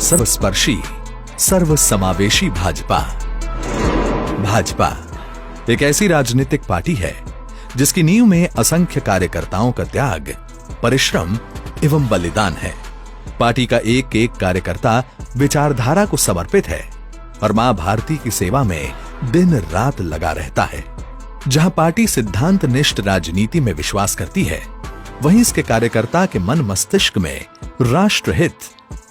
सर्वस्पर्शी सर्वसमावेशी भाजपा। भाजपा एक ऐसी राजनीतिक पार्टी है जिसकी नींव में असंख्य कार्यकर्ताओं का त्याग, परिश्रम एवं बलिदान है। पार्टी का एक एक कार्यकर्ता विचारधारा को समर्पित है और मां भारती की सेवा में दिन रात लगा रहता है। जहां पार्टी सिद्धांत निष्ठ राजनीति में विश्वास करती है, वहीं इसके कार्यकर्ता के मन मस्तिष्क में राष्ट्रहित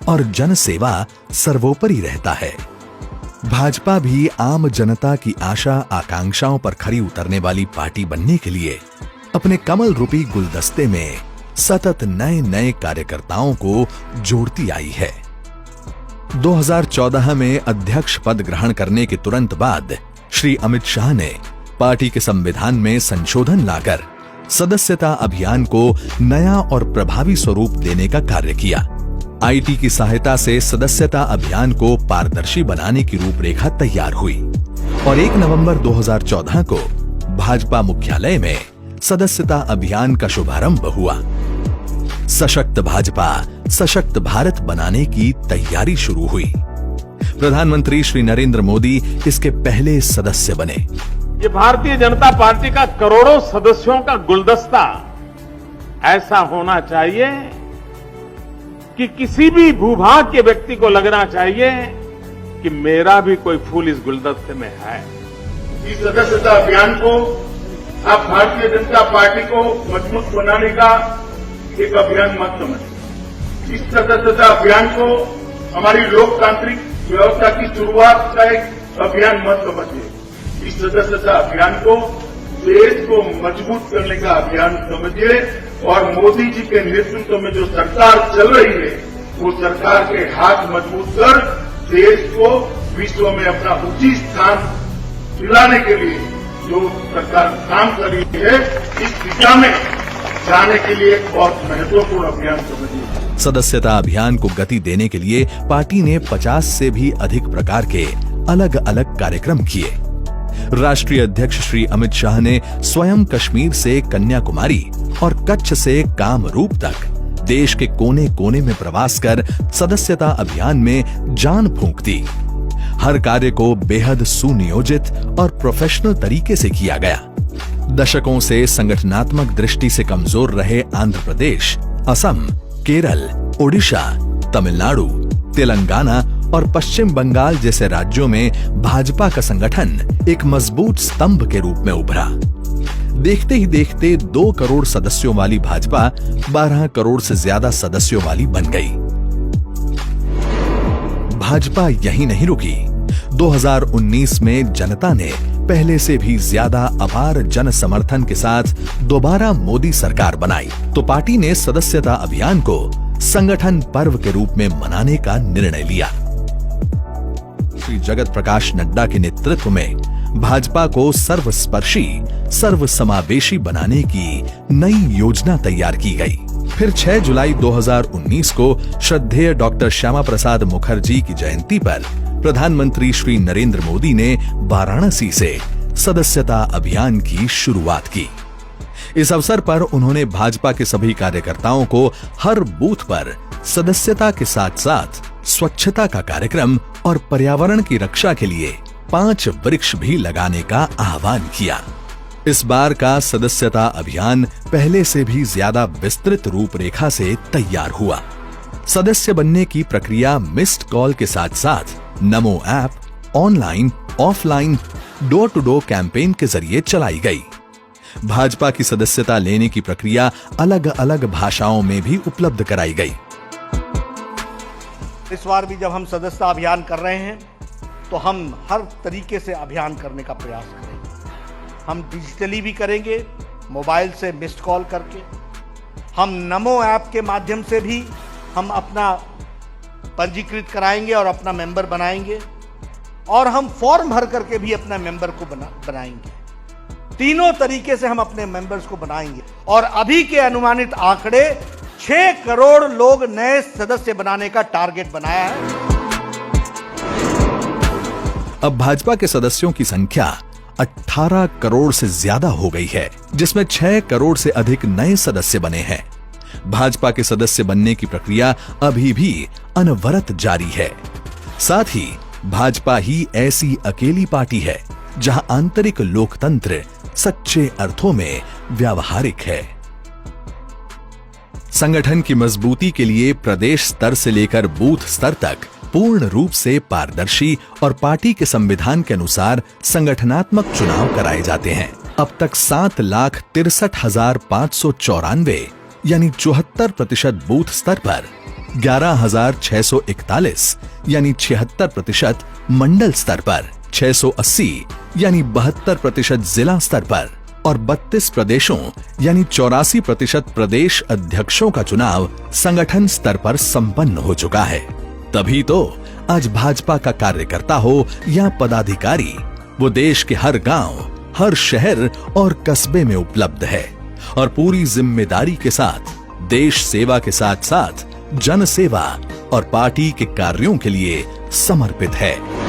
और जनसेवा सर्वोपरि रहता है। भाजपा भी आम जनता की आशा आकांक्षाओं पर खरी उतरने वाली पार्टी बनने के लिए अपने कमल रूपी गुलदस्ते में सतत नए नए कार्यकर्ताओं को जोड़ती आई है। 2014 में अध्यक्ष पद ग्रहण करने के तुरंत बाद श्री अमित शाह ने पार्टी के संविधान में संशोधन लाकर सदस्यता अभियान को नया और प्रभावी स्वरूप देने का कार्य किया। आईटी की सहायता से सदस्यता अभियान को पारदर्शी बनाने की रूपरेखा तैयार हुई और 1 नवंबर 2014 को भाजपा मुख्यालय में सदस्यता अभियान का शुभारंभ हुआ। सशक्त भाजपा सशक्त भारत बनाने की तैयारी शुरू हुई। प्रधानमंत्री श्री नरेंद्र मोदी इसके पहले सदस्य बने। ये भारतीय जनता पार्टी का करोड़ों सदस्यों का गुलदस्ता ऐसा होना चाहिए कि किसी भी भूभाग के व्यक्ति को लगना चाहिए कि मेरा भी कोई फूल इस गुलदस्ते में है। इस सदस्यता अभियान को आप भारतीय जनता पार्टी को मजबूत बनाने का एक अभियान मत समझिए। इस सदस्यता अभियान को हमारी लोकतांत्रिक व्यवस्था की शुरुआत का एक अभियान मत समझिए। इस सदस्यता अभियान को देश को मजबूत करने का अभियान समझिए और मोदी जी के नेतृत्व में जो सरकार चल रही है, वो सरकार के हाथ मजबूत कर देश को विश्व में अपना उचित स्थान दिलाने के लिए जो सरकार काम कर रही है, इस दिशा में जाने के लिए एक बहुत महत्वपूर्ण अभियान समझिए। सदस्यता अभियान को गति देने के लिए पार्टी ने 50 से भी अधिक प्रकार के अलग अलग कार्यक्रम किए। राष्ट्रीय अध्यक्ष श्री अमित शाह ने स्वयं कश्मीर से कन्याकुमारी और कच्छ से कामरूप तक देश के कोने कोने में प्रवास कर सदस्यता अभियान में जान फूंक दी। हर कार्य को बेहद सुनियोजित और प्रोफेशनल तरीके से किया गया। दशकों से संगठनात्मक दृष्टि से कमजोर रहे आंध्र प्रदेश, असम, केरल, ओडिशा, तमिलनाडु, तेलंगाना और पश्चिम बंगाल जैसे राज्यों में भाजपा का संगठन एक मजबूत स्तंभ के रूप में उभरा। देखते ही देखते 2 करोड़ सदस्यों वाली भाजपा 12 करोड़ से ज्यादा सदस्यों वाली बन गई। भाजपा यहीं नहीं रुकी। 2019 में जनता ने पहले से भी ज्यादा अपार जन समर्थन के साथ दोबारा मोदी सरकार बनाई, तो पार्टी ने सदस्यता अभियान को संगठन पर्व के रूप में मनाने का निर्णय लिया। श्री जगत प्रकाश नड्डा के नेतृत्व में भाजपा को सर्वस्पर्शी सर्वसमावेशी बनाने की नई योजना तैयार की गई। फिर 6 जुलाई 2019 को श्रद्धेय डॉक्टर श्यामा प्रसाद मुखर्जी की जयंती पर प्रधानमंत्री श्री नरेंद्र मोदी ने वाराणसी से सदस्यता अभियान की शुरुआत की। इस अवसर पर उन्होंने भाजपा के सभी कार्यकर्ताओं को हर बूथ पर सदस्यता के साथ साथ स्वच्छता का कार्यक्रम और पर्यावरण की रक्षा के लिए 5 वृक्ष भी लगाने का आह्वान किया। इस बार का सदस्यता अभियान पहले से भी ज्यादा विस्तृत रूपरेखा से तैयार हुआ। सदस्य बनने की प्रक्रिया मिस्ड कॉल के साथ साथ Namo app, online, offline, door to door campaign के जरिए चलाई गई। भाजपा की सदस्यता लेने की प्रक्रिया अलग अलग भाषाओं में भी उपलब्ध कराई गई। इस बार भी जब हम सदस्यता अभियान कर रहे हैं तो हम हर तरीके से अभियान करने का प्रयास करेंगे। हम डिजिटली भी करेंगे, मोबाइल से मिस्ड कॉल करके, हम नमो ऐप के माध्यम से भी हम अपना पंजीकृत कराएंगे और अपना मेंबर बनाएंगे, और हम फॉर्म भर करके भी अपना मेंबर को बनाएंगे। तीनों तरीके से हम अपने मेंबर्स को बनाएंगे और अभी के अनुमानित आंकड़े 6 करोड़ लोग नए सदस्य बनाने का टारगेट बनाया है। अब भाजपा के सदस्यों की संख्या 18 करोड़ से ज्यादा हो गई है, जिसमें 6 करोड़ से अधिक नए सदस्य बने हैं। भाजपा के सदस्य बनने की प्रक्रिया अभी भी अनवरत जारी है। साथ ही भाजपा ही ऐसी अकेली पार्टी है जहां आंतरिक लोकतंत्र सच्चे अर्थों में व्यावहारिक है। संगठन की मजबूती के लिए प्रदेश स्तर से लेकर बूथ स्तर तक पूर्ण रूप से पारदर्शी और पार्टी के संविधान के अनुसार संगठनात्मक चुनाव कराए जाते हैं। अब तक 7,63,594 यानी 74% बूथ स्तर पर, 11,641 यानी 76% मंडल स्तर पर, 680 यानी 72% जिला स्तर पर और 32 प्रदेशों यानी 84% प्रदेश अध्यक्षों का चुनाव संगठन स्तर पर संपन्न हो चुका है। तभी तो आज भाजपा का कार्यकर्ता हो या पदाधिकारी, वो देश के हर गांव, हर शहर और कस्बे में उपलब्ध है और पूरी जिम्मेदारी के साथ देश सेवा के साथ साथ जन सेवा और पार्टी के कार्यों के लिए समर्पित है।